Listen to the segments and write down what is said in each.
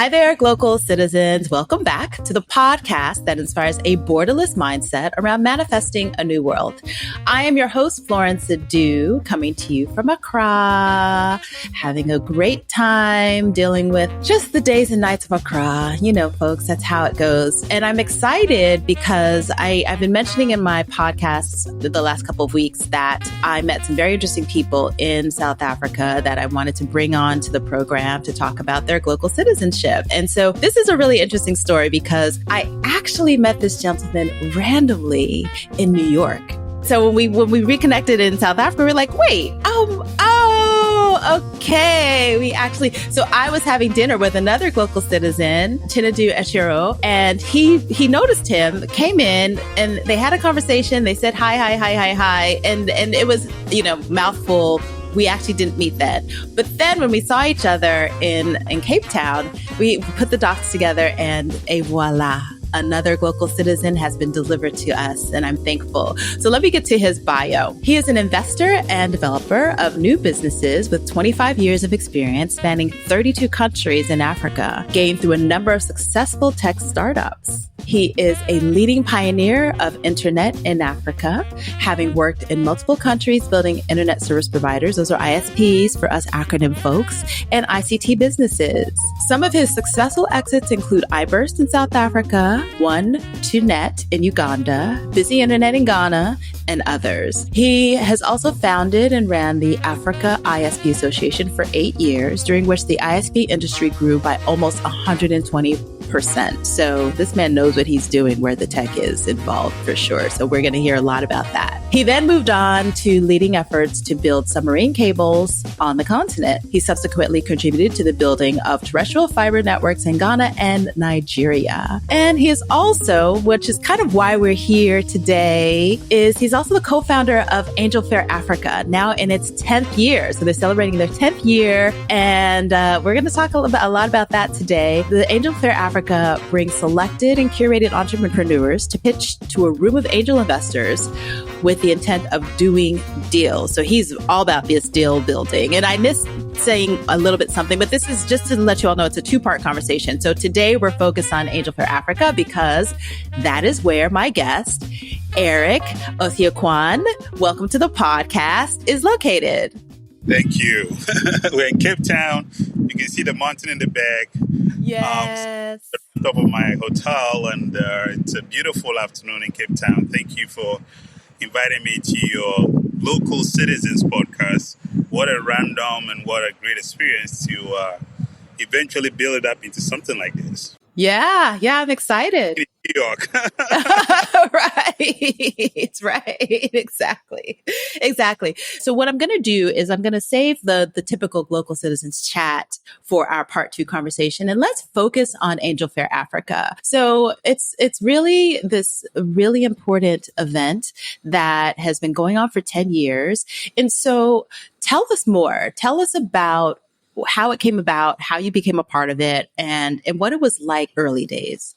Hi there, Glocal citizens. Welcome back to the podcast that inspires a borderless mindset around manifesting a new world. I am your host, Florence Sadu, coming to you from Accra, having a great time dealing with just the days and nights of Accra. You know, folks, that's how it goes. And I'm excited because I've been mentioning in my podcasts the last couple of weeks that I met some very interesting people in South Africa that I wanted to bring on to the program to talk about their global citizenship. And so this is a really interesting story because I actually met this gentleman randomly in New York. So when we reconnected in South Africa, we were like, wait, okay. So I was having dinner with another local citizen, Chinedu Eshiro, and he noticed him, came in, and they had a conversation. They said, hi. And it was, mouthful. We actually didn't meet then. But then when we saw each other in Cape Town, we put the dots together and voila, another local citizen has been delivered to us, and I'm thankful. So let me get to his bio. He is an investor and developer of new businesses with 25 years of experience spanning 32 countries in Africa, gained through a number of successful tech startups. He is a leading pioneer of internet in Africa, having worked in multiple countries building internet service providers, those are ISPs for us acronym folks, and ICT businesses. Some of his successful exits include iBurst in South Africa, 1-2Net in Uganda, Busy Internet in Ghana, and others. He has also founded and ran the Africa ISP Association for 8 years, during which the ISP industry grew by almost 120%. So this man knows what he's doing where the tech is involved for sure. So we're going to hear a lot about that. He then moved on to leading efforts to build submarine cables on the continent. He subsequently contributed to the building of terrestrial fiber networks in Ghana and Nigeria. And he is also, which is kind of why we're here today, is he's also the co-founder of Angel Fair Africa, now in its 10th year. So they're celebrating their 10th year. And we're going to talk a lot about that today. The Angel Fair Africa brings selected and curated entrepreneurs to pitch to a room of angel investors with the intent of doing deals. So he's all about this deal building. And I missed saying a little bit something, but this is just to let you all know it's a two-part conversation. So today we're focused on Angel Fair Africa because that is where my guest, Eric Osiakwan, welcome to the podcast, is located. Thank you. We're in Cape Town. You can see the mountain in the back. Yes. Top of my hotel, and it's a beautiful afternoon in Cape Town. Thank you for inviting me to your Local Citizens podcast. What a random and what a great experience to eventually build it up into something like this. Yeah, I'm excited. In New York. Right. Exactly. So what I'm going to do is I'm going to save the typical local citizens chat for our part 2 conversation, and let's focus on Angel Fair Africa. So it's really this really important event that has been going on for 10 years. And so tell us more. Tell us about how it came about, how you became a part of it, and what it was like early days.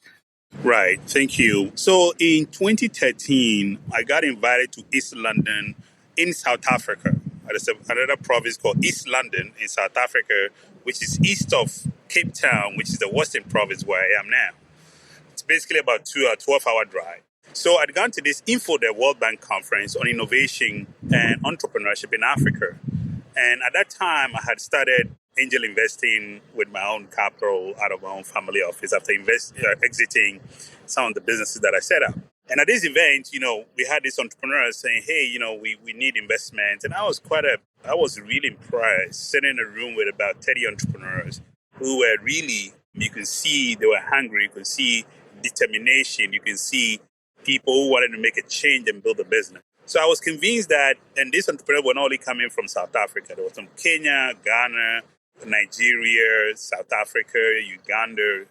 Right. Thank you. So in 2013, I got invited to East London in South Africa. There's another province called East London in South Africa, which is east of Cape Town, which is the western province where I am now. It's basically about a 12-hour drive. So I'd gone to this the World Bank conference on innovation and entrepreneurship in Africa. And at that time, I had started angel investing with my own capital out of my own family office after exiting some of the businesses that I set up. And at this event, we had these entrepreneurs saying, hey, we need investment. And I was really impressed, sitting in a room with about 30 entrepreneurs who were really, you can see they were hungry, you can see determination, you can see people who wanted to make a change and build a business. So I was convinced that, and these entrepreneurs were not only coming from South Africa, there was from Kenya, Ghana, Nigeria, South Africa, Uganda,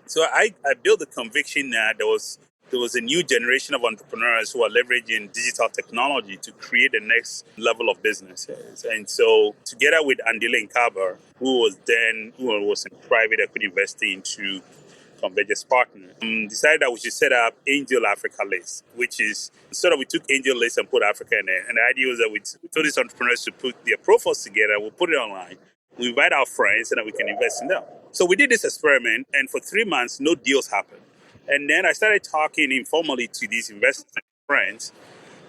So I built the conviction that there was a new generation of entrepreneurs who are leveraging digital technology to create the next level of businesses. And so together with Andile Nkaba, who was in private equity investing into Convergence Partner, decided that we should set up Angel Africa List, which is we took Angel List and put Africa in it. And the idea was that we told these entrepreneurs to put their profiles together, we'll put it online, we invite our friends, and then we can invest in them. So we did this experiment, and for 3 months, no deals happened. And then I started talking informally to these investors and friends,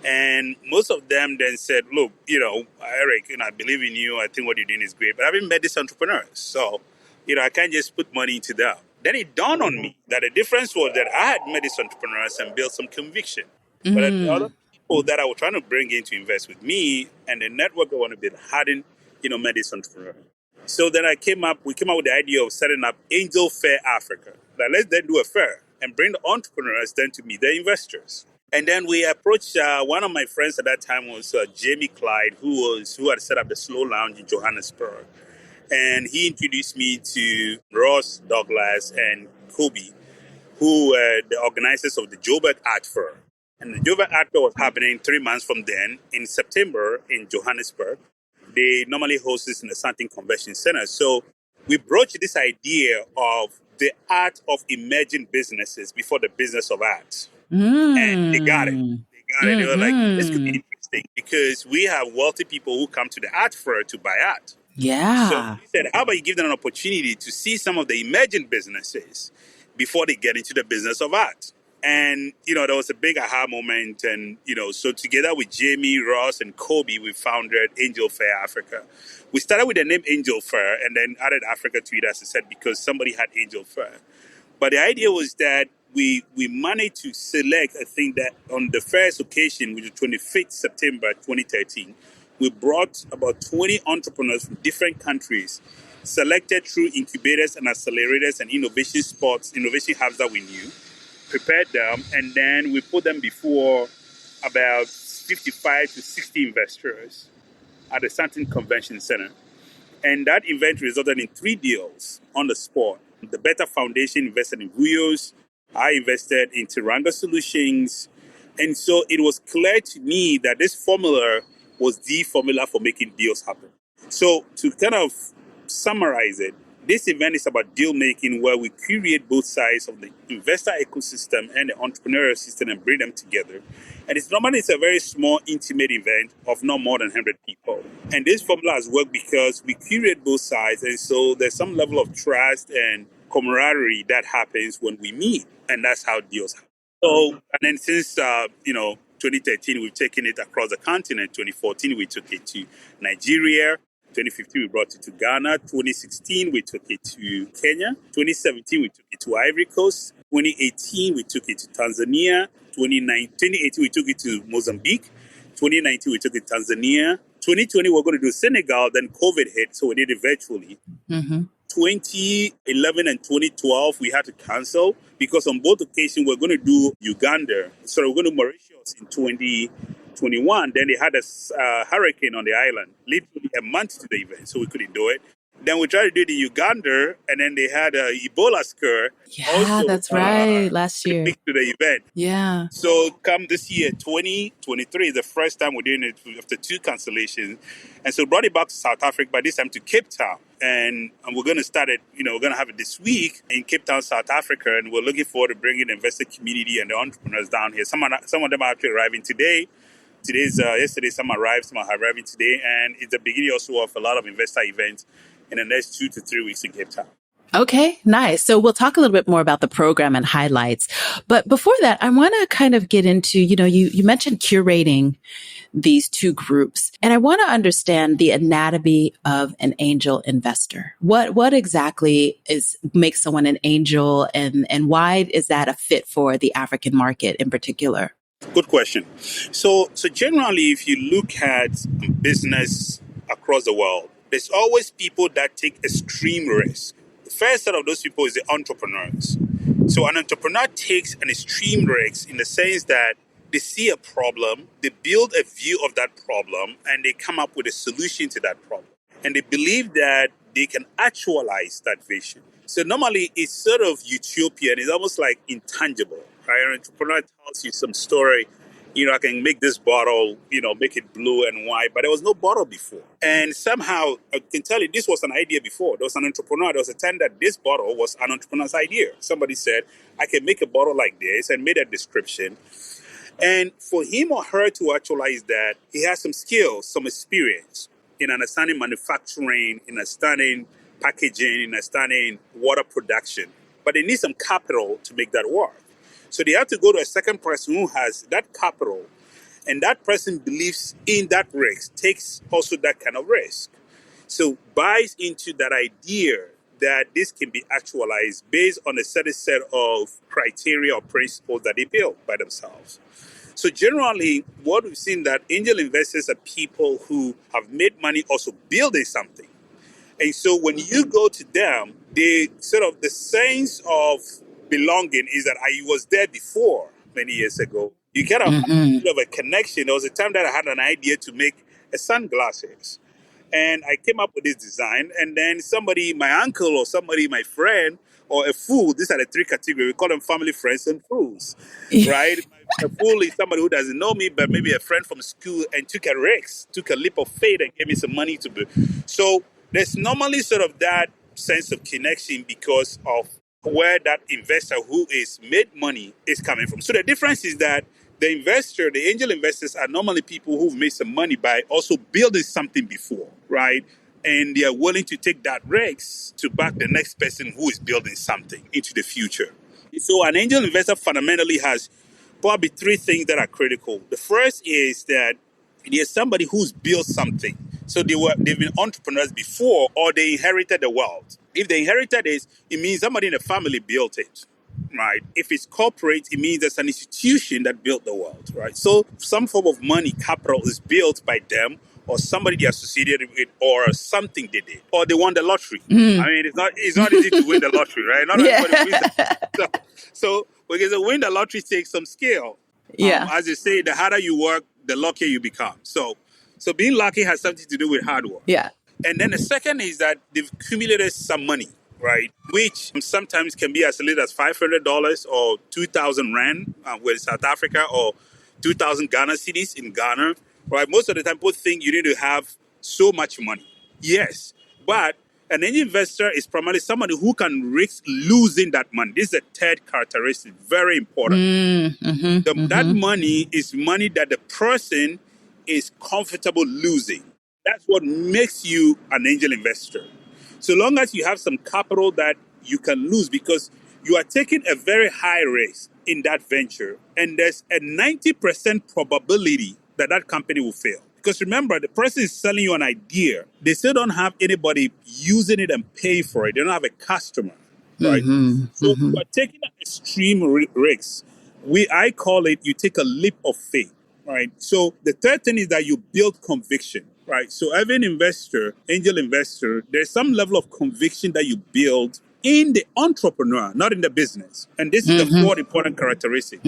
and most of them then said, look, Eric, I believe in you. I think what you're doing is great, but I haven't met these entrepreneurs. So, I can't just put money into them. Then it dawned on me that the difference was that I had met these entrepreneurs and built some conviction. But the other people that I was trying to bring in to invest with me and the network I want to build hadn't, met this entrepreneur. So then we came up with the idea of setting up Angel Fair Africa. Now let's then do a fair and bring the entrepreneurs then to meet the investors. And then we approached one of my friends at that time was Jamie Clyde, who had set up the Slow Lounge in Johannesburg. And he introduced me to Ross Douglas and Kobe, who were the organizers of the Joburg Art Fair. And the Joburg Art Fair was happening 3 months from then in September in Johannesburg. They normally host this in the Sandton Convention Center. So we broached this idea of the art of emerging businesses before the business of art. And they got it. They were like, this could be interesting because we have wealthy people who come to the art fair to buy art. Yeah. So we said, how about you give them an opportunity to see some of the emerging businesses before they get into the business of art? And, there was a big aha moment. And, so together with Jamie, Ross, and Kobe, we founded Angel Fair Africa. We started with the name Angel Fair and then added Africa to it, as I said, because somebody had Angel Fair. But the idea was that we managed to select, I think that on the first occasion, which was 25th September 2013, we brought about 20 entrepreneurs from different countries, selected through incubators and accelerators and innovation hubs that we knew, prepared them, and then we put them before about 55 to 60 investors at the Sandton Convention Center. And that event resulted in 3 deals on the spot. The Better Foundation invested in Huyos. I invested in Tiranga Solutions. And so it was clear to me that this formula was the formula for making deals happen. So to kind of summarize it, this event is about deal making where we curate both sides of the investor ecosystem and the entrepreneurial system and bring them together. And it's a very small, intimate event of not more than 100 people. And this formula has worked because we curate both sides. And so there's some level of trust and camaraderie that happens when we meet. And that's how deals happen. So, and then since, 2013, we've taken it across the continent. 2014, we took it to Nigeria. 2015, we brought it to Ghana. 2016, we took it to Kenya. 2017, we took it to Ivory Coast. 2018, we took it to Tanzania. 2018, we took it to Mozambique. 2019, we took it to Tanzania. 2020, we're going to do Senegal. Then COVID hit, so we did it virtually. 2011 and 2012, we had to cancel because on both occasions, we're going to do Uganda. So we're going to do Mauritius in 2021. Then they had a hurricane on the island, literally a month to the event, so we couldn't do it. Then we tried to do the Uganda, and then they had a Ebola scare. Yeah, also, that's right. Last year. To the event. Yeah. So come this year, 2023, is the first time we're doing it after 2 cancellations. And so we brought it back to South Africa, by this time to Cape Town. And we're going to start it, we're going to have it this week in Cape Town, South Africa. And we're looking forward to bringing the investor community and the entrepreneurs down here. Some of them are actually arriving today. Yesterday, some arrived, some are arriving today. And it's the beginning also of a lot of investor events in the next 2 to 3 weeks in Cape Town. Okay, nice. So we'll talk a little bit more about the program and highlights. But before that, I want to kind of get into, you mentioned curating these 2 groups. And I want to understand the anatomy of an angel investor. What exactly makes someone an angel, and why is that a fit for the African market in particular? Good question. So generally, if you look at business across the world, there's always people that take extreme risk. The first set of those people is the entrepreneurs. So an entrepreneur takes an extreme risk in the sense that they see a problem, they build a view of that problem, and they come up with a solution to that problem. And they believe that they can actualize that vision. So normally it's sort of utopian. It's almost like intangible. Right? An entrepreneur tells you some story. I can make this bottle, make it blue and white, but there was no bottle before. And somehow, I can tell you, this was an idea before. There was an entrepreneur. There was a time that this bottle was an entrepreneur's idea. Somebody said, I can make a bottle like this, and made a description. And for him or her to actualize that, he has some skills, some experience in understanding manufacturing, in understanding packaging and starting water production. But they need some capital to make that work. So they have to go to a second person who has that capital, and that person believes in that risk, takes also that kind of risk. So buys into that idea that this can be actualized based on a certain set of criteria or principles that they build by themselves. So generally, what we've seen that angel investors are people who have made money also building something. And so when you go to them, they sort of the sense of belonging is that I was there before many years ago. You kind of have a bit of a connection. There was a time that I had an idea to make a sunglasses. And I came up with this design, and then somebody, my uncle or somebody, my friend, or a fool, these are the three categories. We call them family, friends, and fools, right? A fool is somebody who doesn't know me, but maybe a friend from school and took a risk, took a leap of faith and gave me some money to do. So there's normally sort of that sense of connection because of where that investor who is made money is coming from. So the difference is that the investor, the angel investors are normally people who've made some money by also building something before, right? And they are willing to take that risk to back the next person who is building something into the future. So an angel investor fundamentally has probably three things that are critical. The first is that there's somebody who's built something. So they've been entrepreneurs before, or they inherited the wealth. If they inherited it, it means somebody in the family built it. Right. If it's corporate, it means there's an institution that built the world, right? So some form of money, capital is built by them or somebody they associated with or something they did. Or they won the lottery. I mean, it's not easy to win the lottery, right? Not everybody wins the So because to win the lottery takes some skill. As they say, the harder you work, the luckier you become. So being lucky has something to do with hard work. Yeah. And then the second is that they've accumulated some money, right? Which sometimes can be as little as $500 or 2,000 Rand with South Africa or 2,000 Ghana cedis in Ghana, right? Most of the time, people think you need to have so much money. Yes, but an angel investor is primarily somebody who can risk losing that money. This is a third characteristic, very important. That money is money that the person is comfortable losing. That's what makes you an angel investor. So long as you have some capital that you can lose because you are taking a very high risk in that venture, and there's a 90% probability that that company will fail. Because remember, the person is selling you an idea. They still don't have anybody using it and pay for it. They don't have a customer, right? So you are taking an extreme risk. I call it, you take a leap of faith, right? So the third thing is that you build conviction. Right. So every investor, angel investor, there's some level of conviction that you build in the entrepreneur, not in the business. And this is the fourth important characteristic.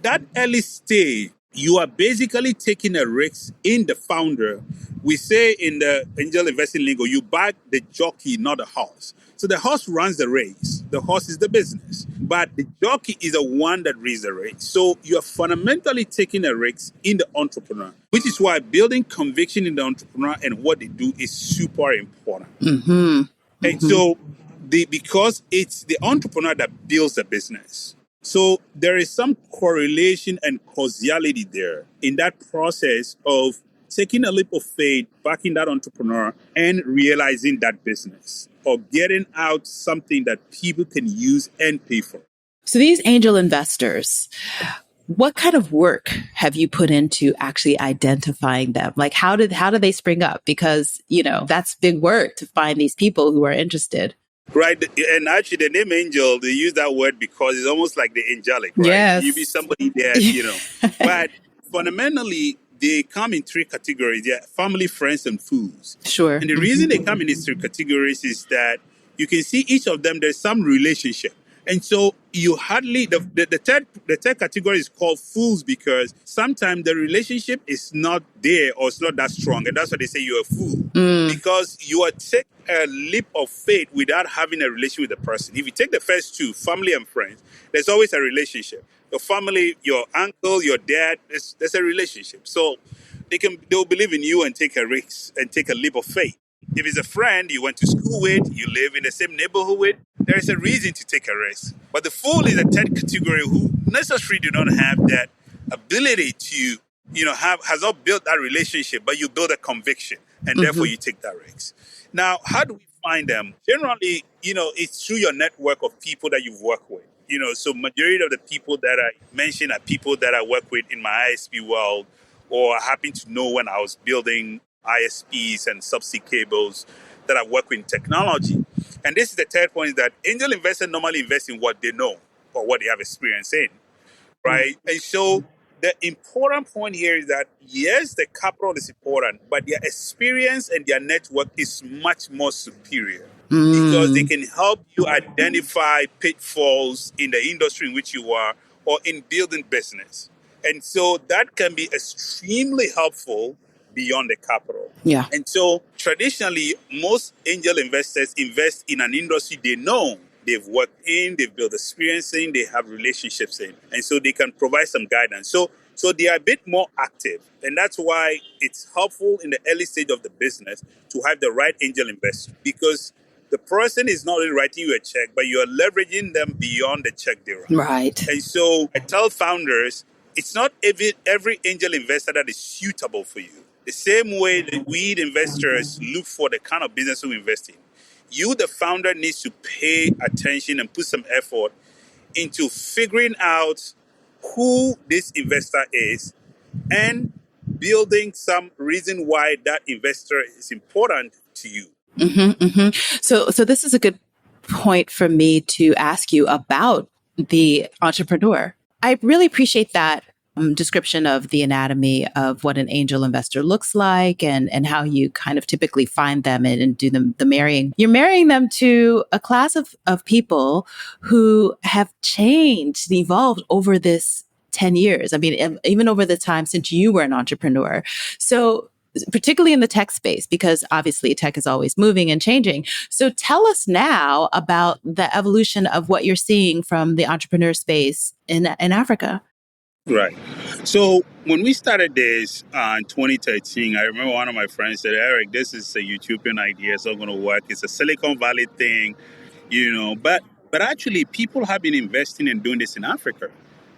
That early stage, you are basically taking a risk in the founder. We say in the angel investing lingo, you back the jockey, not the horse. So the horse runs the race. The horse is the business. But the jockey is the one that runs the race. So you're fundamentally taking a risk in the entrepreneur, which is why building conviction in the entrepreneur and what they do is super important. And so because it's the entrepreneur that builds the business. So there is some correlation and causality there in that process of taking a leap of faith, backing that entrepreneur, and realizing that business or getting out something that people can use and pay for. So these angel investors, what kind of work have you put into actually identifying them? Like how do they spring up? Because, that's big work to find these people who are interested. Right. And actually the name angel, they use that word because it's almost like the angelic, right? Yes. You be somebody that, But fundamentally, they come in three categories. They're family, friends, and fools. Sure. And the reason they come in these three categories is that you can see each of them, there's some relationship. And so you hardly, the third category is called fools because sometimes the relationship is not there or it's not that strong. And that's why they say you're a fool. Because you are taking a leap of faith without having a relationship with the person. If you take the first two, family and friends, there's always a relationship. Your family, your uncle, your dad, there's a relationship. So they'll believe in you and take a risk and take a leap of faith. If it's a friend you went to school with, you live in the same neighborhood with, there is a reason to take a risk. But the fool is a third category who necessarily do not have that ability to, has not built that relationship, but you build a conviction and therefore you take that risk. Now, how do we find them? Generally, it's through your network of people that you've worked with. So majority of the people that I mentioned are people that I work with in my ISP world, or I happen to know when I was building ISPs and subsea cables that I work with in technology. And this is the third point, is that angel investors normally invest in what they know or what they have experience in, right? And so the important point here is that, yes, the capital is important, but their experience and their network is much more superior, because they can help you identify pitfalls in the industry in which you are or in building business. And so that can be extremely helpful beyond the capital. Yeah. And so traditionally, most angel investors invest in an industry they know, they've worked in, they've built experience in, they have relationships in. And so they can provide some guidance. So they are a bit more active. And that's why it's helpful in the early stage of the business to have the right angel investor, because the person is not only writing you a check, but you are leveraging them beyond the check they write. Right. And so I tell founders, it's not every angel investor that is suitable for you. The same way that we investors look for the kind of business we invest in. You, the founder, needs to pay attention and put some effort into figuring out who this investor is and building some reason why that investor is important to you. So this is a good point for me to ask you about the entrepreneur. I really appreciate that description of the anatomy of what an angel investor looks like, and how you kind of typically find them and do the marrying. You're marrying them to a class of people who have changed, evolved over this 10 years. I mean, even over the time since you were an entrepreneur. So particularly in the tech space, because obviously tech is always moving and changing. So tell us now about the evolution of what you're seeing from the entrepreneur space in Africa. Right. So when we started this in 2013, I remember one of my friends said, Eric, this is a utopian idea. It's not going to work. It's a Silicon Valley thing, but actually people have been investing and doing this in Africa.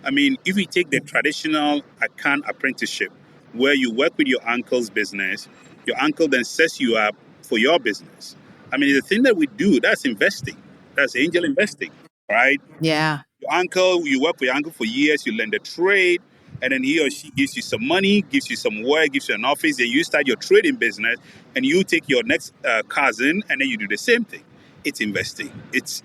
I mean, if you take the traditional account apprenticeship, where you work with your uncle's business, your uncle then sets you up for your business. I mean, the thing that we do, that's investing. That's angel investing, right? Yeah. Your uncle, you work with your uncle for years, you learn the trade, and then he or she gives you some money, gives you some work, gives you an office, and you start your trading business, and you take your next cousin, and then you do the same thing. It's investing.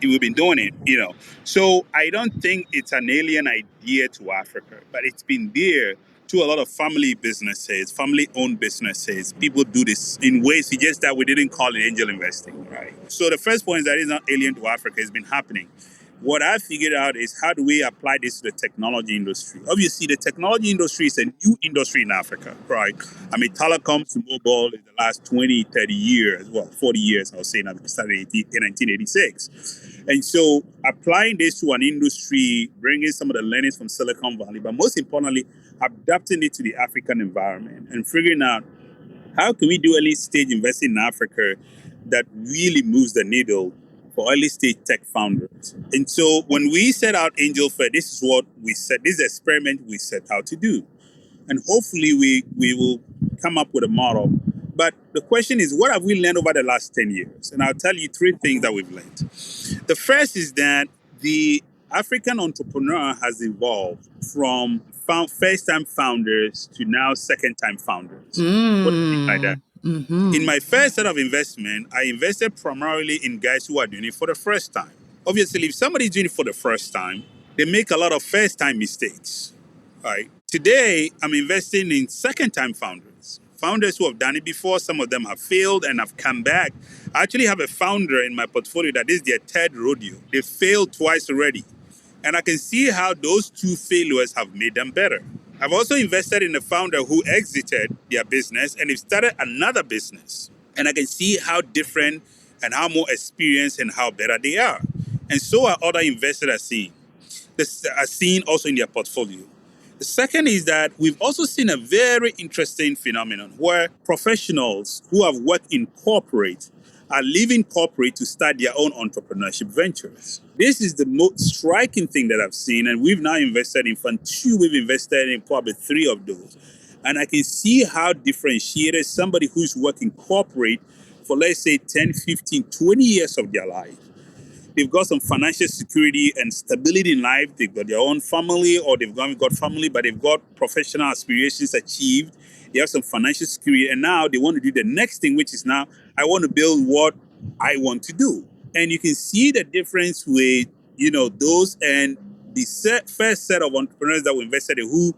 We've been doing it. So I don't think it's an alien idea to Africa, but it's been there to a lot of family businesses, family-owned businesses. People do this in ways, it's just that we didn't call it angel investing, right? So the first point is that it's not alien to Africa. It's been happening. What I figured out is, how do we apply this to the technology industry? Obviously, the technology industry is a new industry in Africa, right? I mean, telecom to mobile in the last 20, 30 years, 40 years, I was saying, I started in 1986. And so applying this to an industry, bringing some of the learnings from Silicon Valley, but most importantly, adapting it to the African environment and figuring out, how can we do early stage investing in Africa that really moves the needle for early stage tech founders? And so when we set out Angel Fair, this is what we said, this is the experiment we set out to do. And hopefully we will come up with a model. But the question is, what have we learned over the last 10 years? And I'll tell you three things that we've learned. The first is that the African entrepreneur has evolved from first-time founders to now second-time founders. What do you mean by that? In my first set of investment, I invested primarily in guys who are doing it for the first time. Obviously, if somebody's doing it for the first time, they make a lot of first-time mistakes. Right? Today, I'm investing in second-time founders who have done it before. Some of them have failed and have come back. I actually have a founder in my portfolio that is their third rodeo. They failed twice already. And I can see how those two failures have made them better. I've also invested in a founder who exited their business and they've started another business. And I can see how different and how more experienced and how better they are. And so are other investors are seen also in their portfolio. The second is that we've also seen a very interesting phenomenon where professionals who have worked in corporate are leaving corporate to start their own entrepreneurship ventures. This is the most striking thing that I've seen, and we've now invested in Fund 2, we've invested in probably 3 of those. And I can see how differentiated somebody who's working corporate for let's say 10, 15, 20 years of their life. They've got some financial security and stability in life. They've got their own family, or they've got family, but they've got professional aspirations achieved. They have some financial security, and now they want to do the next thing, which is now I want to build what I want to do. And you can see the difference with those and the first set of entrepreneurs that we invested in, who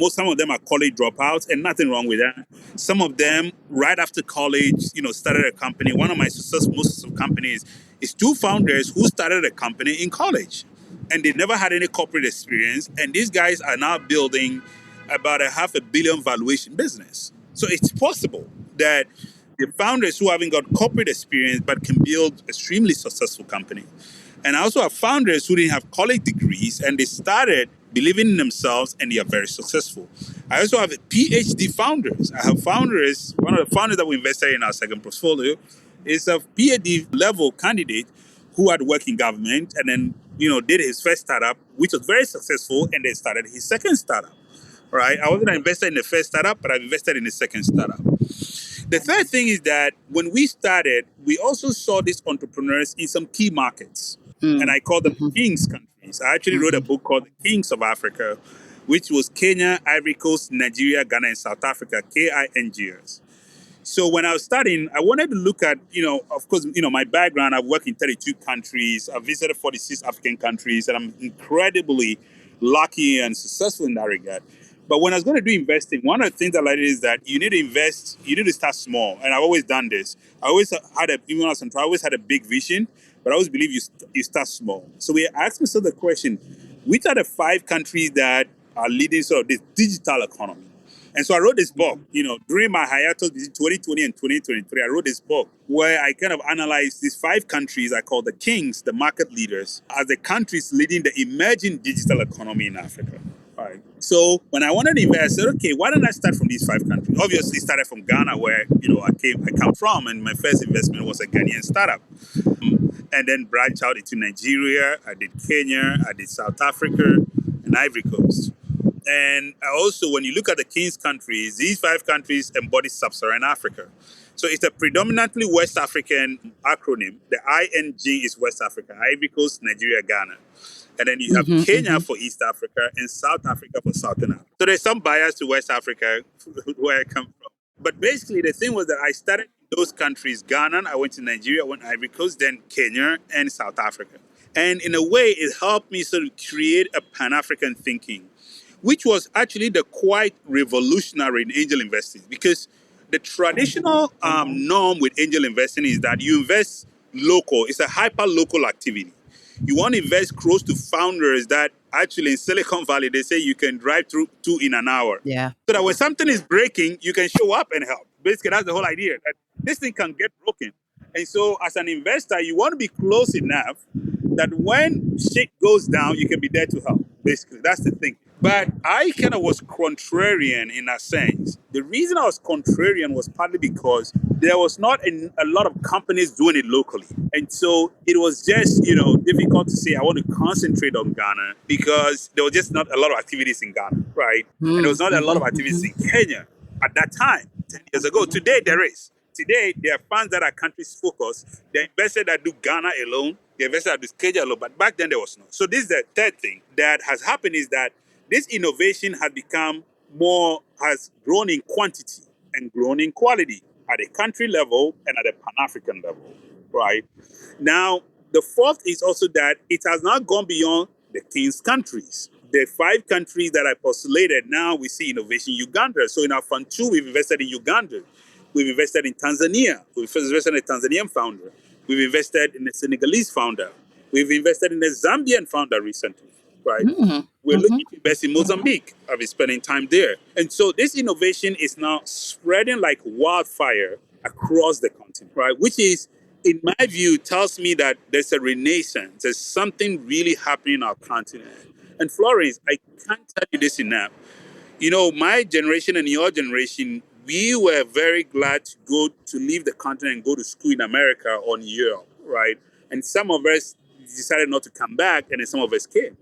some of them are college dropouts, and nothing wrong with that. Some of them, right after college, started a company. One of my most successful companies is two founders who started a company in college, and they never had any corporate experience. And these guys are now building about a $500 million valuation business. So it's possible that the founders who haven't got corporate experience but can build extremely successful company. And I also have founders who didn't have college degrees, and they started believing in themselves, and they are very successful. I also have PhD founders. I have founders. One of the founders that we invested in our second portfolio is a PhD level candidate who had worked in government, and then did his first startup, which was very successful, and then started his second startup. Right? I wasn't invested in the first startup, but I've invested in the second startup. The third thing is that when we started, we also saw these entrepreneurs in some key markets. And I call them Kings countries. I actually wrote a book called The Kings of Africa, which was Kenya, Ivory Coast, Nigeria, Ghana, and South Africa, KINGs. So when I was studying, I wanted to look at, of course, my background. I've worked in 32 countries. I've visited 46 African countries, and I'm incredibly lucky and successful in that regard. But when I was going to do investing, one of the things I learned is that you need to invest, you need to start small. And I've always done this. I always had even when I was in trial, I always had a big vision, but I always believe you start small. So we asked myself the question, which are the 5 countries that are leading sort of this digital economy? And so I wrote this book, during my hiatus between 2020 and 2023, I wrote this book where I kind of analyzed these 5 countries I call the kings, the market leaders, as the countries leading the emerging digital economy in Africa. All right. So when I wanted to invest, I said, okay, why don't I start from these 5 countries? Obviously, started from Ghana, where I come from, and my first investment was a Ghanaian startup, and then branched out into Nigeria. I did Kenya, I did South Africa, and Ivory Coast. And also, when you look at the King's countries, these 5 countries embody sub-Saharan Africa. So it's a predominantly West African acronym. The ING is West Africa, Ivory Coast, Nigeria, Ghana. And then you have Kenya for East Africa and South Africa for Southern Africa. So there's some bias to West Africa, where I come from. But basically, the thing was that I started in those countries, Ghana, I went to Nigeria, I went to Ivory Coast, then Kenya and South Africa. And in a way, it helped me sort of create a Pan-African thinking, which was actually the quite revolutionary in angel investing, because the traditional norm with angel investing is that you invest local. It's a hyper-local activity. You want to invest close to founders that actually in Silicon Valley, they say you can drive through 2 in an hour. Yeah. So that when something is breaking, you can show up and help. Basically, that's the whole idea, that this thing can get broken. And so as an investor, you want to be close enough that when shit goes down, you can be there to help. Basically, that's the thing. But I kind of was contrarian in that sense. The reason I was contrarian was partly because there was not a lot of companies doing it locally. And so it was just, difficult to say I want to concentrate on Ghana because there was just not a lot of activities in Ghana, right? And there was not a lot of activities in Kenya at that time, 10 years ago. Today, there is. Today, there are funds that are countries focused. There are investors that do Ghana alone. There are investors that do Kenya alone. But back then, there was no. So this is the third thing that has happened, is that this innovation has grown in quantity and grown in quality at a country level and at a Pan-African level, right? Now, the fourth is also that it has now gone beyond the King's countries. The 5 countries that I postulated, now we see innovation in Uganda. So in our fund 2, we've invested in Uganda. We've invested in Tanzania. We've invested in a Tanzanian founder. We've invested in a Senegalese founder. We've invested in a Zambian founder recently, right? We're looking to invest in Mozambique. I've been spending time there. And so this innovation is now spreading like wildfire across the continent, right? Which is, in my view, tells me that there's a renaissance. There's something really happening in our continent. And Florence, I can't tell you this enough. My generation and your generation, we were very glad to leave the continent and go to school in America or in Europe, right? And some of us decided not to come back, and then some of us came.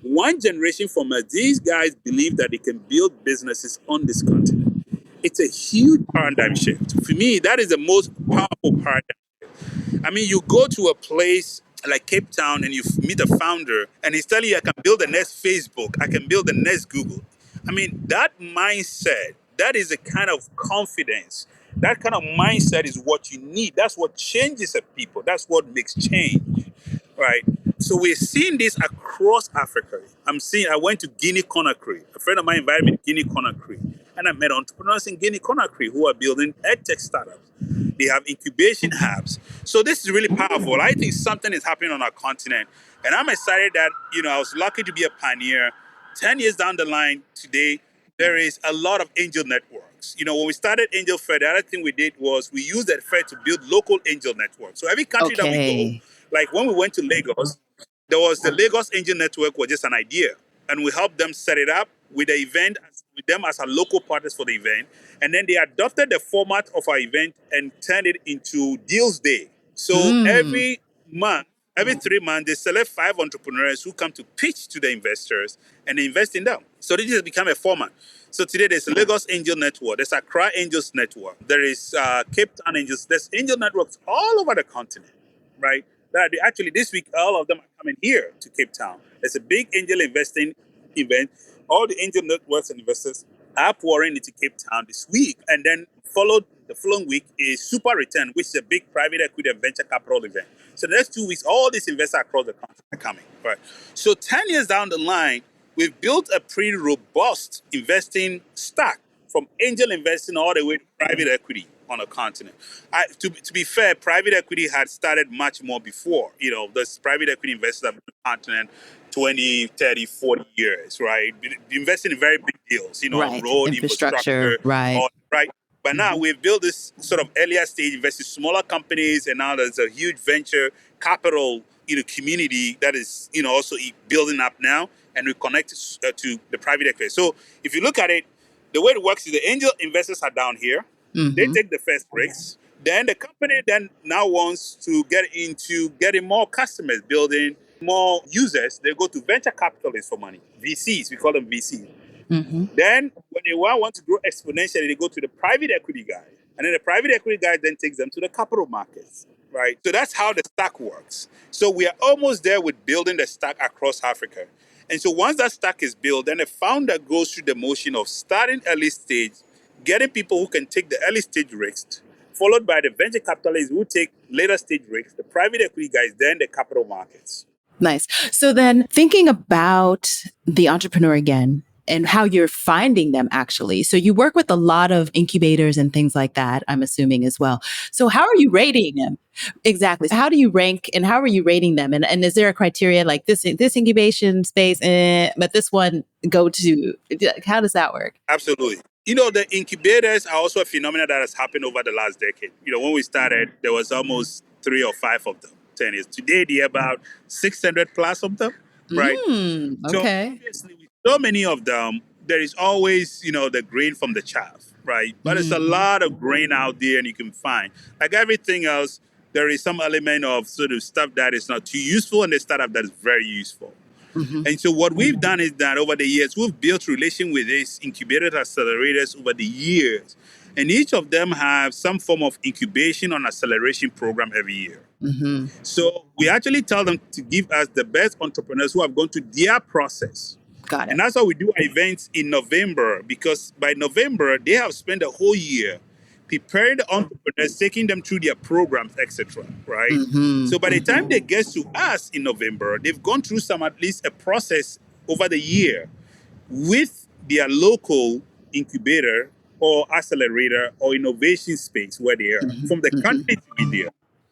One generation from us, these guys believe that they can build businesses on this continent. It's a huge paradigm shift. For me, that is the most powerful paradigm. I mean, you go to a place like Cape Town and you meet a founder and he's telling you, I can build the next Facebook, I can build the next Google. I mean, that mindset, that is the kind of confidence, that kind of mindset is what you need. That's what changes a people. That's what makes change, right? So we're seeing this across Africa. I went to Guinea Conakry. A friend of mine invited me to Guinea Conakry. And I met entrepreneurs in Guinea Conakry who are building edtech startups. They have incubation hubs. So this is really powerful. I think something is happening on our continent. And I'm excited that, I was lucky to be a pioneer. 10 years down the line today, there is a lot of angel networks. When we started Angel Fair, the other thing we did was we used that fair to build local angel networks. So every country that we go, Okay. like when we went to Lagos, there was the Lagos Angel Network was just an idea. And we helped them set it up with the event, with them as our local partners for the event. And then they adopted the format of our event and turned it into Deals Day. So Mm. every month, every 3 months, they select 5 entrepreneurs who come to pitch to the investors and they invest in them. So this has become a format. So today there's a Lagos Angel Network, there's Accra Angels Network, there is Cape Town Angels, there's angel networks all over the continent, right? Actually, this week, all of them are coming here to Cape Town. There's a big angel investing event. All the angel networks and investors are pouring into Cape Town this week. And then followed the following week is Super Return, which is a big private equity and venture capital event. So the next 2 weeks, all these investors across the country are coming. Right. So 10 years down the line, we've built a pretty robust investing stack from angel investing all the way to private equity on a continent. To be fair, private equity had started much more before. There's private equity investors on the continent 20, 30, 40 years, right? Investing in very big deals, Right. road Infrastructure. infrastructure, Right. all right. But now Mhm. we've built this sort of earlier stage, investing in smaller companies, and now there's a huge venture capital, community that is, also building up now, and we connect to the private equity. So if you look at it, the way it works is the angel investors are down here. They Hmm. take the first breaks. Then the company then now wants to get into getting more customers, building more users. They go to venture capitalists for money, VCs. We call them VCs. Hmm. Then when they want to grow exponentially, they go to the private equity guy. And then the private equity guy then takes them to the capital markets, right? So that's how the stack works. So we are almost there with building the stack across Africa. And so once that stack is built, then the founder goes through the motion of starting early stage, getting people who can take the early stage risks, followed by the venture capitalists who take later stage risks, the private equity guys, then the capital markets. Nice. So then thinking about the entrepreneur again and how you're finding them actually. So you work with a lot of incubators and things like that, I'm assuming as well. So how are you rating them? Exactly. How do you rank and how are you rating them? And is there a criteria like this incubation space, but this one go to, how does that work? Absolutely. The incubators are also a phenomenon that has happened over the last decade. When we started, there was almost 3 or 5 of them, 10 years. Today, there are about 600 plus of them, right? So Okay. obviously, with so many of them, there is always, the grain from the chaff, right? But there's a Hmm. lot of grain out there and you can find. Like everything else, there is some element of sort of stuff that is not too useful and the startup that is very useful. Hmm. And so what we've done is that over the years, we've built relation with these incubator accelerators over the years. And each of them have some form of incubation or acceleration program every year. Hmm. So we actually tell them to give us the best entrepreneurs who have gone through their process. Got And it. that's why we do our events in November, because by November, they have spent a whole year preparing the entrepreneurs, taking them through their programs, etc. Right? Hmm. So by the time they get to us in November, they've gone through at least a process over the year with their local incubator or accelerator or innovation space where they are, Hmm. from the Hmm. country to India.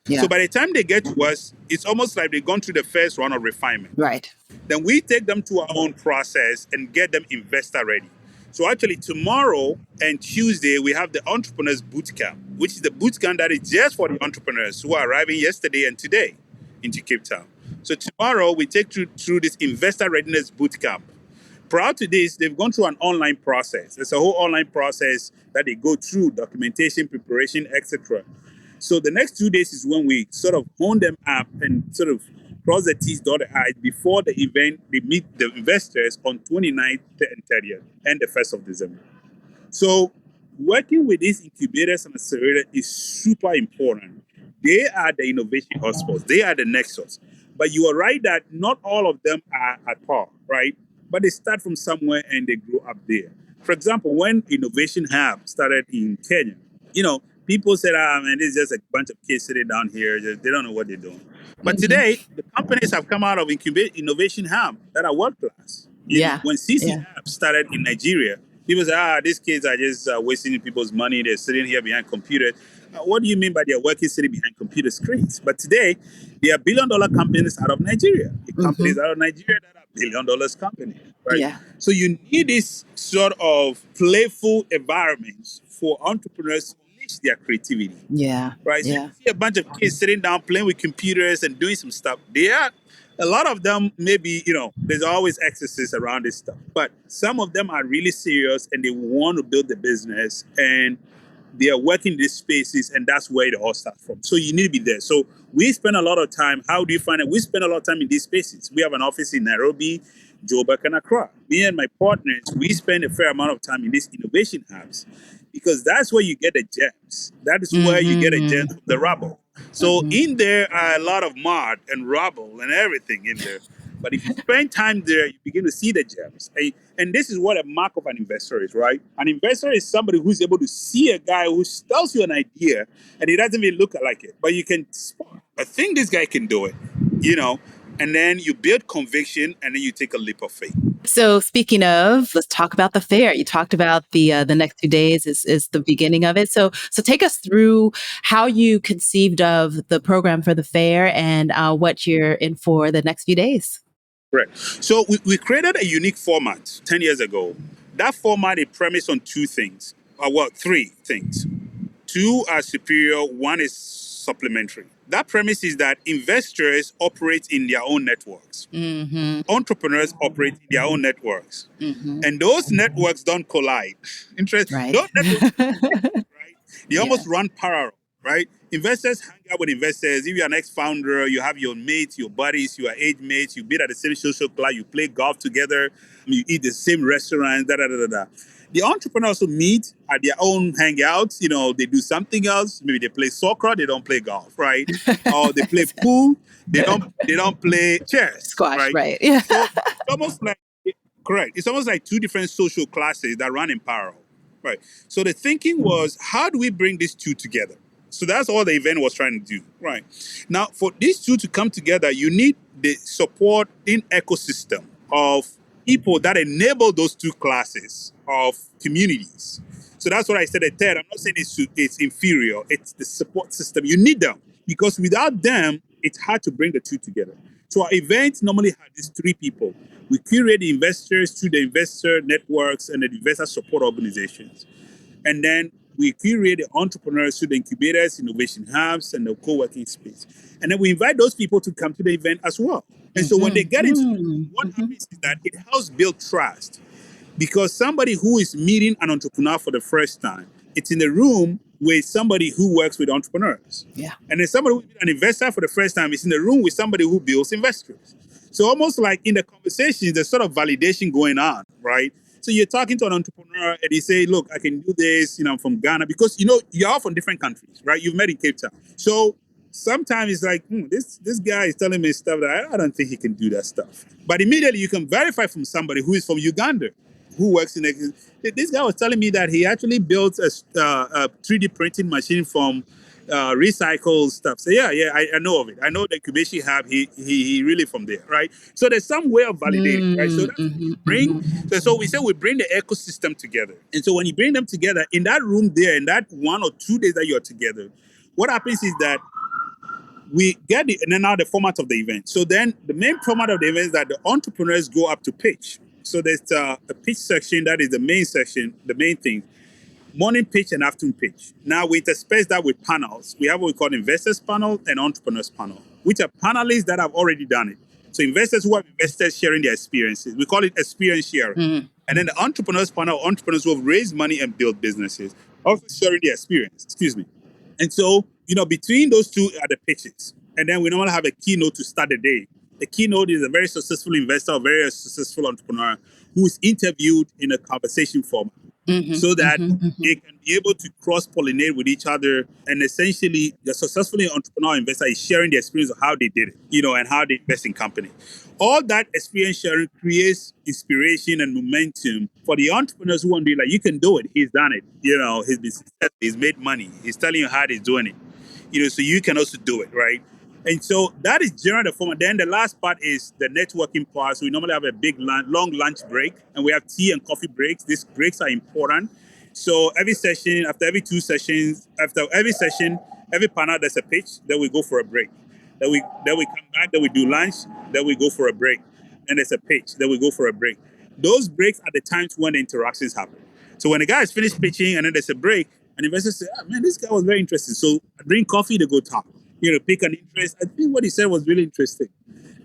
So Yeah. by the time they get to us, it's almost like they've gone through the first round of refinement. Right. Then we take them to our own process and get them investor ready. So actually tomorrow and Tuesday, we have the Entrepreneurs Bootcamp, which is the bootcamp that is just for the entrepreneurs who are arriving yesterday and today into Cape Town. So tomorrow we take you through this investor readiness bootcamp. Prior to this, they've gone through an online process. It's a whole online process that they go through, documentation, preparation, etc. So the next 2 days is when we sort of hone them up and sort of cross the T's, dot the I's before the event. They meet the investors on 29th and 30th and the 1st of December. So working with these incubators and accelerators is super important. They are the innovation hotspots. They are the nexus. But you are right that not all of them are at par, right? But they start from somewhere and they grow up there. For example, when Innovation Hub started in Kenya, people said, man, this is just a bunch of kids sitting down here. They don't know what they're doing. But Mhm. today, the companies have come out of Innovation Hub that are world class. Yeah. When CC Yeah. Hub started in Nigeria, people say, these kids are just wasting people's money. They're sitting here behind computers. What do you mean by they're working sitting behind computer screens? But today, there are billion-dollar companies out of Nigeria. The companies Mhm. out of Nigeria that are billion-dollar companies, right? Yeah. So you need this sort of playful environments for entrepreneurs to unleash their creativity, Yeah. right? So you Yeah. see a bunch of kids sitting down playing with computers and doing some stuff. They are a lot of them, maybe, there's always excesses around this stuff, but some of them are really serious and they want to build the business and they are working in these spaces, and that's where it all starts from. So you need to be there. So we spend a lot of time. How do you find it? We spend a lot of time in these spaces. We have an office in Nairobi, Joburg, and Accra. Me and my partners, we spend a fair amount of time in these innovation hubs because that's where you get the gems. That is where you get the Mhm. gems of the rubble. So Mhm. in there are a lot of mud and rubble and everything in there. But if you spend time there, you begin to see the gems. And this is what a mark of an investor is, right? An investor is somebody who's able to see a guy who tells you an idea and he doesn't even look like it, but you can spot, I think this guy can do it, and then you build conviction and then you take a leap of faith. So speaking of, let's talk about the fair. You talked about the next 2 days is the beginning of it. So take us through how you conceived of the program for the fair and what you're in for the next few days. Right. So we created a unique format 10 years ago. That format is premised on two things, three things. Two are superior, one is supplementary. That premise is that investors operate in their own networks. Mm-hmm. Entrepreneurs operate in their own networks. Mm-hmm. And those networks don't collide. Right. Those networks, right? They Yeah. almost run parallel, right? Investors hang out with investors. If you're an ex-founder, you have your mates, your buddies, your age mates, you meet at the same social club, you play golf together, you eat the same restaurant, da da da da da. The entrepreneurs also meet at their own hangouts. They do something else. Maybe they play soccer, they don't play golf, right? Or they play pool, they don't play chess, Squash, right? right. Yeah. So it's almost like correct. It's almost like two different social classes that run in parallel. Right. So the thinking was, how do we bring these two together? So that's all the event was trying to do. Right. Now, for these two to come together, you need the support in ecosystem of people that enable those two classes of communities. So that's what I said at TED. I'm not saying it's inferior. It's the support system. You need them because without them, it's hard to bring the two together. So our events normally have these three people. We curate the investors through the investor networks and the investor support organizations. And then we curate the entrepreneurs through the incubators, innovation hubs, and the co-working space. And then we invite those people to come to the event as well. And so when they get into the room, what Mm-hmm. happens is that it helps build trust. Because somebody who is meeting an entrepreneur for the first time, it's in the room with somebody who works with entrepreneurs. Yeah. And then somebody who's an investor for the first time is in the room with somebody who builds investors. So almost like in the conversations, there's sort of validation going on, right? So you're talking to an entrepreneur and they say, look, I can do this, I'm from Ghana, because you're all from different countries, right? You've met in Cape Town. So sometimes it's like, this guy is telling me stuff that I don't think he can do that stuff. But immediately you can verify from somebody who is from Uganda, who works in this guy was telling me that he actually built a 3D printing machine from recycled stuff. So I know of it. I know the incubation hub. He really from there, right? So there's some way of validating, right? So that's what we Mm-hmm. bring. Mm-hmm. So we say we bring the ecosystem together. And so when you bring them together in that room there, in that 1 or 2 days that you're together, what happens is that we get and then now the format of the event. So then the main format of the event is that the entrepreneurs go up to pitch. So there's a pitch section that is the main section, the main thing. Morning pitch and afternoon pitch. Now we intersperse that with panels. We have what we call investors panel and entrepreneurs panel, which are panelists that have already done it. So investors who have invested sharing their experiences. We call it experience sharing. Mm-hmm. And then the entrepreneurs panel, entrepreneurs who have raised money and built businesses, also sharing their experience. Excuse me. And so, between those two are the pitches. And then we normally have a keynote to start the day. The keynote is a very successful investor, a very successful entrepreneur who is interviewed in a conversation format. so that Mm-hmm. they can be able to cross-pollinate with each other. And essentially, the successful entrepreneur investor is sharing the experience of how they did it, and how they invest in company. All that experience sharing creates inspiration and momentum for the entrepreneurs who want to be like, you can do it. He's done it. He's been successful. He's made money. He's telling you how he's doing it. So you can also do it, right? And so that is generally the format. Then the last part is the networking part. So we normally have a big long lunch break, and we have tea and coffee breaks. These breaks are important. So every session, after every 2 sessions, after every session, every panel there's a pitch. Then we go for a break. Then we come back. Then we do lunch. Then we go for a break. And there's a pitch. Then we go for a break. Those breaks are the times when the interactions happen. So when the guy is finished pitching and then there's a break, an investor says, "Ah, man, this guy was very interesting." So I drink coffee, they go talk. Pick an interest. I think what he said was really interesting.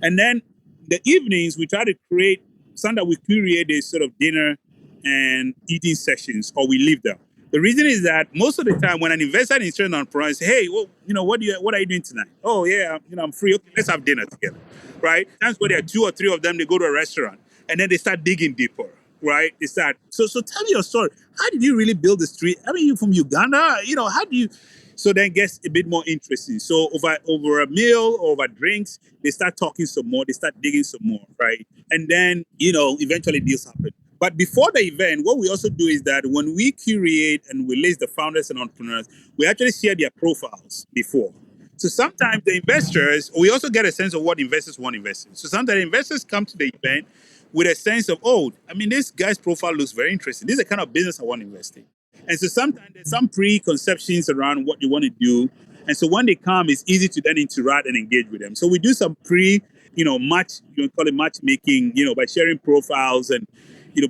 And then the evenings, we try to create something that we create a sort of dinner and eating sessions, or we leave them. The reason is that most of the time when an investor is interested in entrepreneur, say, "Hey, well, what are you doing tonight?" "Oh, yeah, I'm free. Okay, let's have dinner together." Right? Times where there are 2 or 3 of them, they go to a restaurant and then they start digging deeper. Right? They start. So tell me your story. How did you really build the street? I mean, you're from Uganda. How do you? So then it gets a bit more interesting. So over a meal, over drinks, they start talking some more. They start digging some more, right? And then eventually deals happen. But before the event, what we also do is that when we curate and we list the founders and entrepreneurs, we actually share their profiles before. So sometimes the investors, we also get a sense of what investors want to invest in. So sometimes investors come to the event with a sense of, oh, I mean, this guy's profile looks very interesting. This is the kind of business I want to invest in. And so sometimes there's some preconceptions around what you want to do. And so when they come, it's easy to then interact and engage with them. So we do some call it matchmaking, by sharing profiles and,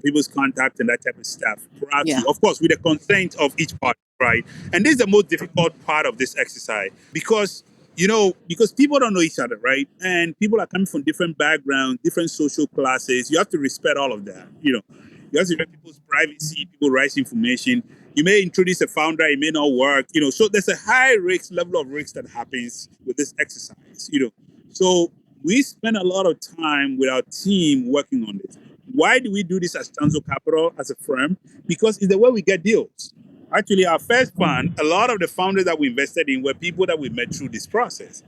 people's contact and that type of stuff. Yeah. Of course, with the consent of each party, right? And this is the most difficult part of this exercise because people don't know each other, right? And people are coming from different backgrounds, different social classes. You have to respect all of that. You have to respect people's privacy, people's rights information. You may introduce a founder, it may not work. So there's a high level of risk that happens with this exercise. So we spend a lot of time with our team working on this. Why do we do this as Chanzo Capital, as a firm? Because it's the way we get deals. Actually, our first fund, a lot of the founders that we invested in were people that we met through this process.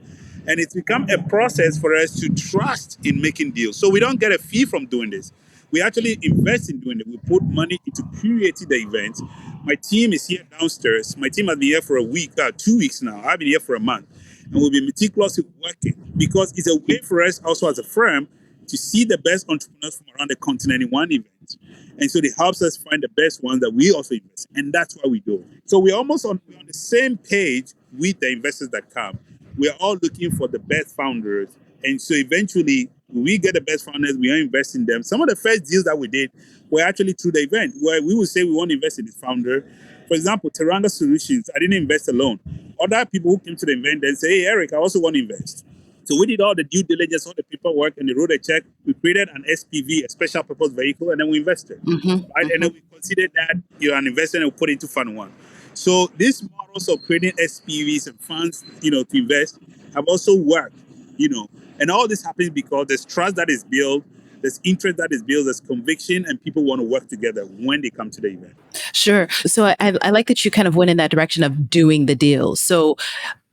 And it's become a process for us to trust in making deals. So we don't get a fee from doing this. We actually invest in doing it. We put money into creating the event. My team is here downstairs. My team has been here for a week, 2 weeks now. I've been here for a month. And we'll be meticulously working because it's a way for us also as a firm to see the best entrepreneurs from around the continent in one event. And so it helps us find the best ones that we also invest in. And that's why we do it. So we're almost on the same page with the investors that come. We're all looking for the best founders. And so eventually, we get the best founders, we are investing in them. Some of the first deals that we did were actually through the event, where we would say we want to invest in this founder. For example, Teranga Solutions, I didn't invest alone. Other people who came to the event and say, "Hey, Eric, I also want to invest." So we did all the due diligence, all the paperwork, and they wrote a check. We created an SPV, a special purpose vehicle, and then we invested. Right? And then we considered that an investment and we put it into Fund 1. So these models of creating SPVs and funds, to invest have also worked, And all this happens because there's trust that is built, there's interest that is built, there's conviction, and people want to work together when they come to the event. Sure. So I like that you kind of went in that direction of doing the deal. So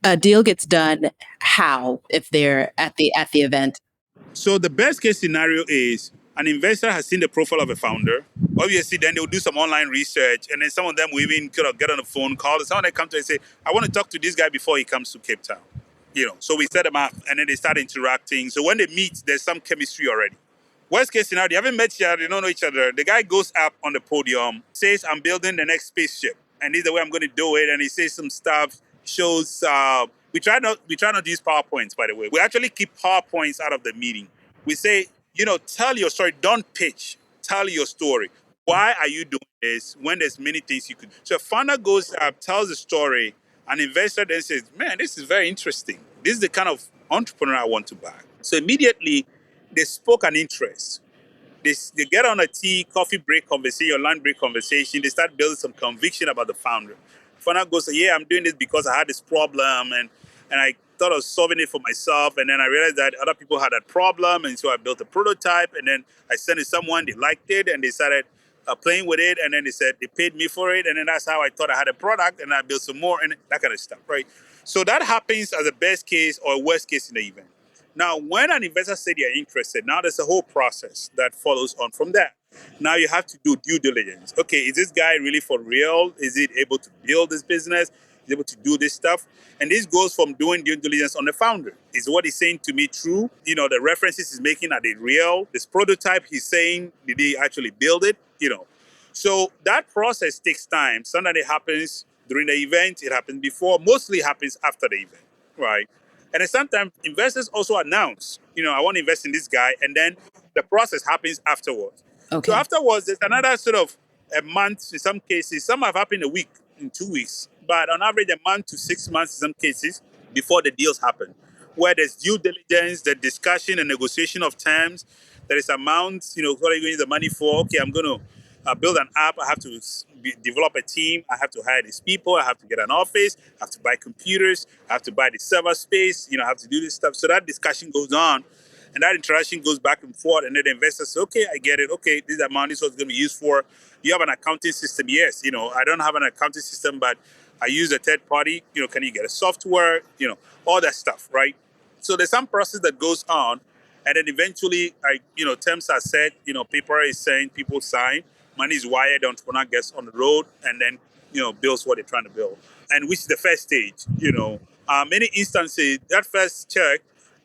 a deal gets done how if they're at the event? So the best case scenario is an investor has seen the profile of a founder. Obviously, then they'll do some online research, and then some of them will even get on the phone call. Someone that comes to and say, "I want to talk to this guy before he comes to Cape Town." So we set them up, and then they start interacting. So when they meet, there's some chemistry already. Worst case scenario, they haven't met each other, they don't know each other. The guy goes up on the podium, says, "I'm building the next spaceship, and this is the way I'm going to do it." And he says some stuff, shows. We try not to use PowerPoints, by the way. We actually keep PowerPoints out of the meeting. We say, tell your story. Don't pitch. Tell your story. Why are you doing this when there's many things you could do? So a founder goes up, tells the story, an investor then says, "Man, this is very interesting. This is the kind of entrepreneur I want to back." So immediately, they spoke an interest. They get on a tea, coffee break conversation, or lunch break conversation. They start building some conviction about the founder. The founder goes, "Yeah, I'm doing this because I had this problem and I thought I was solving it for myself. And then I realized that other people had that problem. And so I built a prototype and then I sent it to someone, they liked it and they started playing with it, and then they said they paid me for it, and then that's how I thought I had a product, and I built some more, and that kind of stuff, right? So that happens as a best case or worst case in the event. Now, when an investor said they're interested, now there's a whole process that follows on from that. Now you have to do due diligence. Okay, is this guy really for real? Is he able to build this business? Is he able to do this stuff? And this goes from doing due diligence on the founder. Is what he's saying to me true? You know, the references he's making, are they real? This prototype he's saying, did he actually build it? You know, so that process takes time. Sometimes it happens during the event, it happens before, mostly happens after the event, right? And then sometimes investors also announce, you know, I want to invest in this guy, and then the process happens afterwards. Okay. So afterwards, there's another sort of a month in some cases. Some have happened a week, in 2 weeks, but on average, a month to 6 months in some cases before the deals happen, where there's due diligence, the discussion and negotiation of terms, there is amounts, you know, what are you going to use the money for? Okay, I'm going to build an app. I have to develop a team. I have to hire these people. I have to get an office. I have to buy computers. I have to buy the server space. You know, I have to do this stuff. So that discussion goes on, and that interaction goes back and forth. And then the investor says, okay, I get it. Okay, this amount is what it's going to be used for. You have an accounting system? Yes. You know, I don't have an accounting system, but I use a third party. You know, can you get a software? You know, all that stuff, right? So there's some process that goes on. And then eventually, terms are set, you know, paper is signed, people sign, money is wired, the entrepreneur gets on the road, and then, you know, builds what they're trying to build. And which is the first stage, you know. Many instances, that first check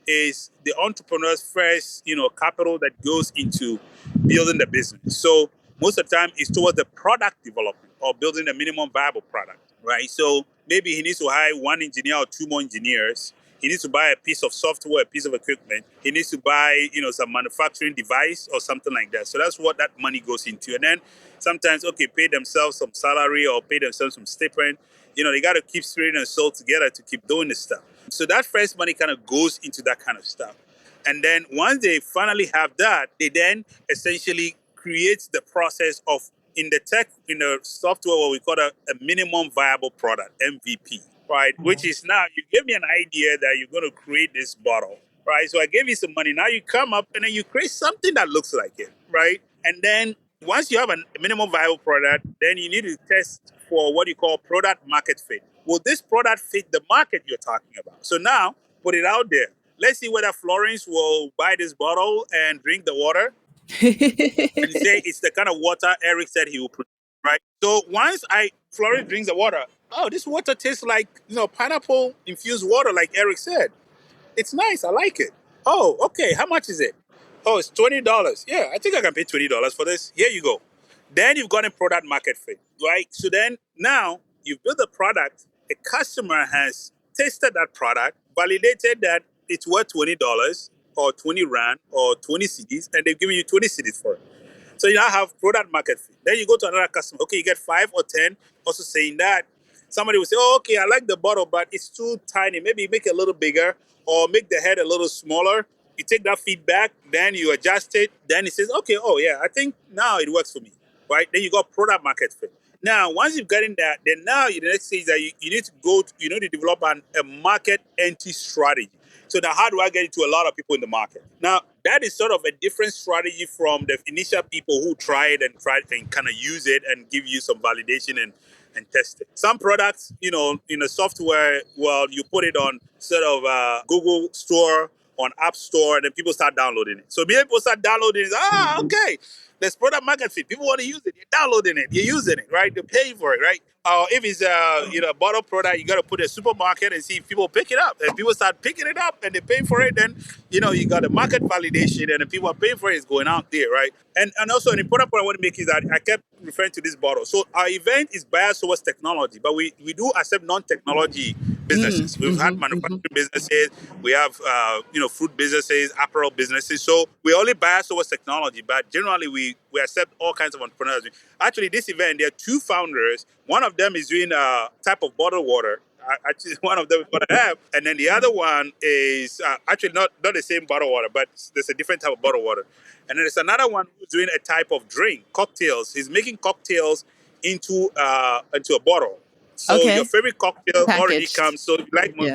is the entrepreneur's first, you know, capital that goes into building the business. So most of the time, it's towards the product development or building a minimum viable product, right? So maybe he needs to hire one engineer or two more engineers. He needs to buy a piece of software, a piece of equipment. He needs to buy, you know, some manufacturing device or something like that. So that's what that money goes into. And then sometimes, okay, pay themselves some salary or pay themselves some stipend. You know, they got to keep spirit and soul together to keep doing this stuff. So that first money kind of goes into that kind of stuff. And then once they finally have that, they then essentially create the process of, in the software, what we call a minimum viable product, MVP. Right, which is now you give me an idea that you're going to create this bottle, right? So I gave you some money. Now you come up and then you create something that looks like it, right? And then once you have a minimum viable product, then you need to test for what you call product market fit. Will this product fit the market you're talking about? So now put it out there. Let's see whether Florence will buy this bottle and drink the water and say it's the kind of water Eric said he will produce, right? So once Florence drinks the water, oh, this water tastes like, you know, pineapple infused water, like Eric said. It's nice. I like it. Oh, okay. How much is it? Oh, it's $20. Yeah, I think I can pay $20 for this. Here you go. Then you've got a product market fit, right? So then now you've built a product. A customer has tasted that product, validated that it's worth $20 or 20 Rand or 20 cedis, and they've given you 20 cedis for it. So you now have product market fit. Then you go to another customer. Okay, you get 5 or 10 also saying that. Somebody will say, oh, okay, I like the bottle, but it's too tiny. Maybe make it a little bigger or make the head a little smaller. You take that feedback, then you adjust it. Then it says, okay, oh, yeah, I think now it works for me, right? Then you got product market fit. Now, once you've gotten that, then now the next stage is that you need to develop a market entry strategy. So now how do I get it to a lot of people in the market? Now, that is sort of a different strategy from the initial people who tried and kind of use it and give you some validation and test it. Some products, you know, in the software, well, you put it on sort of Google Store, on App Store, and then people start downloading it. So people start downloading it. Okay, there's product market fit. People want to use it. You're downloading it. You're using it, right? They're paying for it, right? If it's a bottle product, you got to put it in a supermarket and see if people pick it up. And people start picking it up and they pay for it. Then you got a market validation, and the people are paying for it. It's going out there, right? And also an important point I want to make is that I kept referring to this bottle. So our event is biased towards technology, but we do accept non-technology businesses. We've had manufacturing businesses. We have fruit businesses, apparel businesses. So we only bias towards technology, but generally we accept all kinds of entrepreneurs. Actually, this event, there are 2 founders. One of them is doing a type of bottled water. Actually, one of them is what I have, and then the other one is actually not the same bottled water, but there's a different type of bottled water. And then there's another one who's doing a type of drink, cocktails. He's making cocktails into a bottle. So your favorite cocktail already comes, so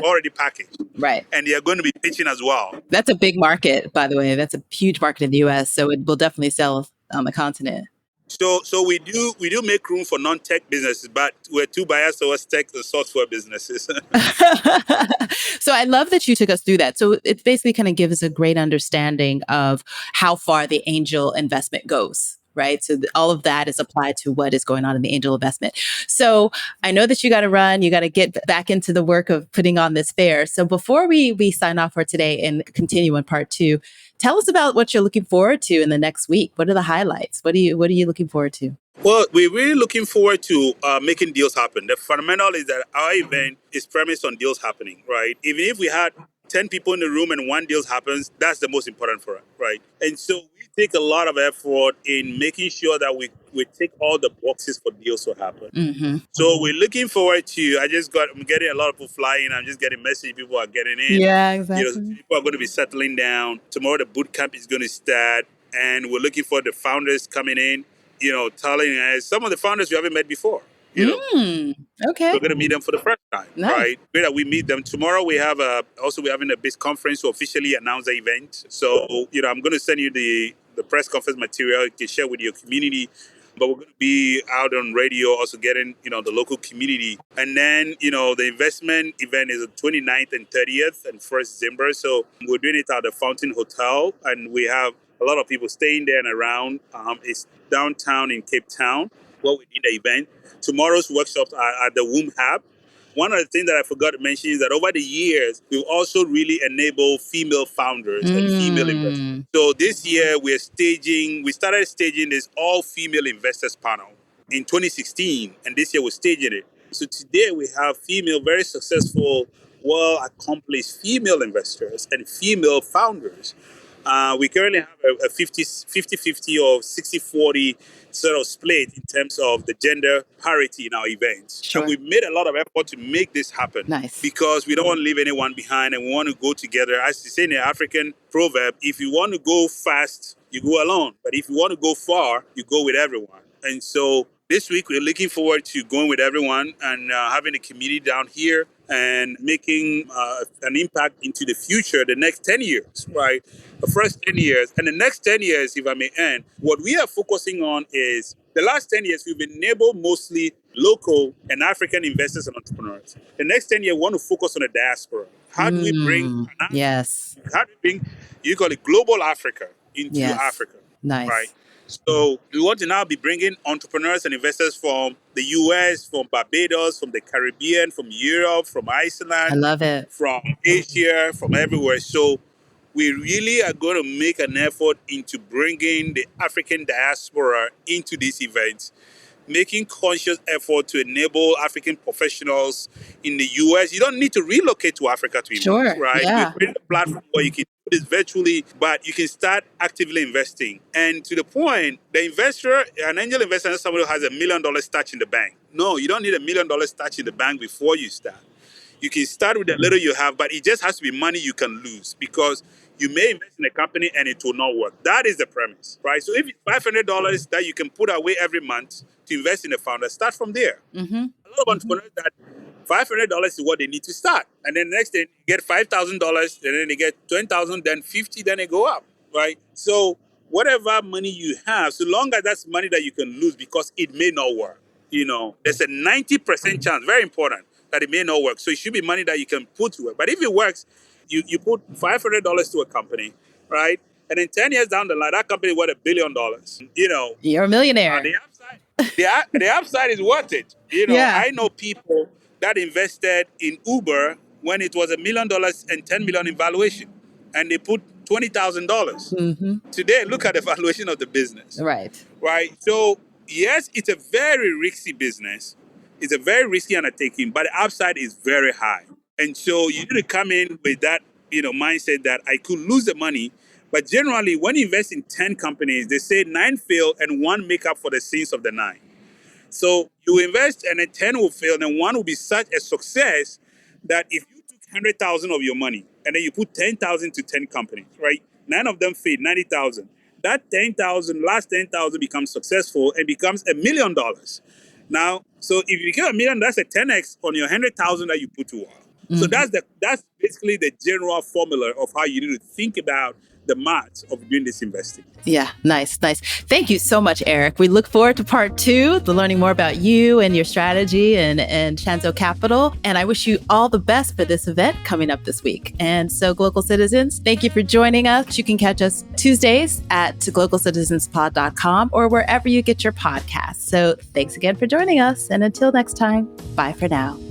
already packaged. Right. And they're going to be pitching as well. That's a big market, by the way. That's a huge market in the US. So it will definitely sell on the continent. So we do make room for non-tech businesses, but we're too biased towards tech and software businesses. So I love that you took us through that. So it basically kind of gives us a great understanding of how far the angel investment goes. Right. So all of that is applied to what is going on in the angel investment. So I know that you got to run, you got to get back into the work of putting on this fair. So before we sign off for today and continue in part two, tell us about what you're looking forward to in the next week. What are the highlights? What are you looking forward to? Well, we're really looking forward to making deals happen. The fundamental is that our event is premised on deals happening, right? Even if we had 10 people in the room and one deal happens, that's the most important for us, right? And so we take a lot of effort in making sure that we tick all the boxes for deals to happen. Mm-hmm. So we're looking forward to, I'm getting a lot of people flying. I'm just getting messages. People are getting in. Yeah, exactly. People are going to be settling down. Tomorrow the boot camp is going to start. And we're looking for the founders coming in, telling us some of the founders we haven't met before. Okay. We're going to meet them for the first time, Nice. right? Great that we meet them. Tomorrow we're having a big conference to officially announce the event. So, I'm going to send you the press conference material you can share with your community. But we're going to be out on radio, also getting, the local community. And then, the investment event is the 29th and 30th and 1st December. So we're doing it at the Fountain Hotel. And we have a lot of people staying there and around. It's downtown in Cape Town where we did the event. Tomorrow's workshops are at the Womb Hub. One of the things that I forgot to mention is that over the years, we've also really enabled female founders and female investors. So this year, we started staging this all-female investors panel in 2016, and this year we're staging it. So today we have very successful, well-accomplished female investors and female founders. We currently have a 50-50 or 60-40 sort of split in terms of the gender parity in our events. Sure. And we've made a lot of effort to make this happen. Nice. Because we don't want to leave anyone behind and we want to go together. As you say in the African proverb, if you want to go fast, you go alone. But if you want to go far, you go with everyone. And so this week, we're looking forward to going with everyone and having a community down here and making an impact into the future, the next 10 years, right? The first 10 years. And the next 10 years, if I may end, what we are focusing on is the last 10 years, we've enabled mostly local and African investors and entrepreneurs. The next 10 years, we want to focus on the diaspora. How do we bring, how do we bring, you call it global Africa into Africa? Nice. Right? So we want to now be bringing entrepreneurs and investors from the US, from Barbados, from the Caribbean, from Europe, from Iceland. I love it. From Asia, from everywhere. So we really are going to make an effort into bringing the African diaspora into these events, making conscious effort to enable African professionals in the US. You don't need to relocate to Africa to invest, right? Yeah. We're creating a platform where you can do this virtually, but you can start actively investing. And to the point, the investor, an angel investor is somebody who has $1 million stash in the bank. No, you don't need $1 million stash in the bank before you start. You can start with the little you have, but it just has to be money you can lose because you may invest in a company and it will not work. That is the premise, right? So if it's $500 that you can put away every month to invest in a founder, start from there. Mm-hmm. A lot of entrepreneurs that $500 is what they need to start. And then the next day, you get $5,000, and then they get $20,000, then $50,000, then they go up, right? So whatever money you have, so long as that's money that you can lose because it may not work, there's a 90% chance, very important, that it may not work. So it should be money that you can put to work. But if it works, you put $500 to a company, right? And then 10 years down the line, that company is worth $1 billion. You're a millionaire. The upside is worth it. I know people that invested in Uber when it was $1 million and $10 million in valuation, and they put $20,000. Mm-hmm. Today, look at the valuation of the business. Right. So yes, it's a very risky business. It's a very risky undertaking, but the upside is very high. And so you need to come in with that, mindset that I could lose the money. But generally, when you invest in 10 companies, they say 9 fail and 1 make up for the sins of the 9. So you invest and then 10 will fail, and 1 will be such a success that if you took 100,000 of your money and then you put 10,000 to 10 companies, right? 9 of them failed, 90,000. That 10,000, last 10,000 becomes successful and becomes $1 million. Now, so if you get $1 million, that's a 10x on your 100,000 that you put to work. Mm-hmm. So that's basically the general formula of how you need to think about the mat of doing this investing. Yeah, nice. Thank you so much, Eric. We look forward to part 2, the learning more about you and your strategy and Chanzo Capital. And I wish you all the best for this event coming up this week. And so, Glocal Citizens, thank you for joining us. You can catch us Tuesdays at glocalcitizenspod.com or wherever you get your podcasts. So thanks again for joining us. And until next time, bye for now.